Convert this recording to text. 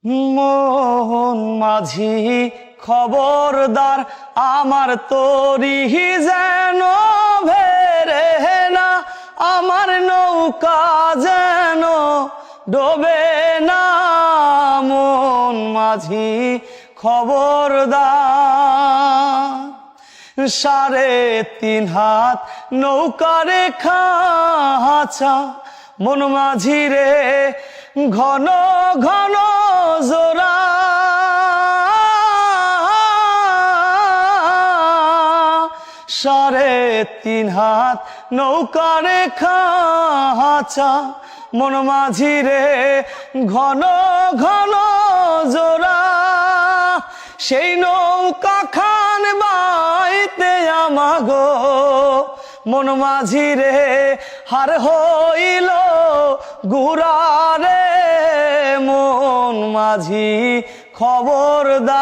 মোহন মাঝি খবরদার, আমার তরি যেন ভেরে না, আমার নৌকা যেন ডোবে না। মোহন মাঝি খবরদার, 3.5 হাত নৌকারে খাঁচা, মন মাঝি রে ঘন ঘন জোড়া। 3.5 হাত নৌকারে খাঁচা, মন মাঝি রে ঘন ঘন জোড়া। সেই নৌকা খান বাইতে আমাগো মন মাঝি রে হার হইল গুড়া রে। মন মাঝি খবরদার।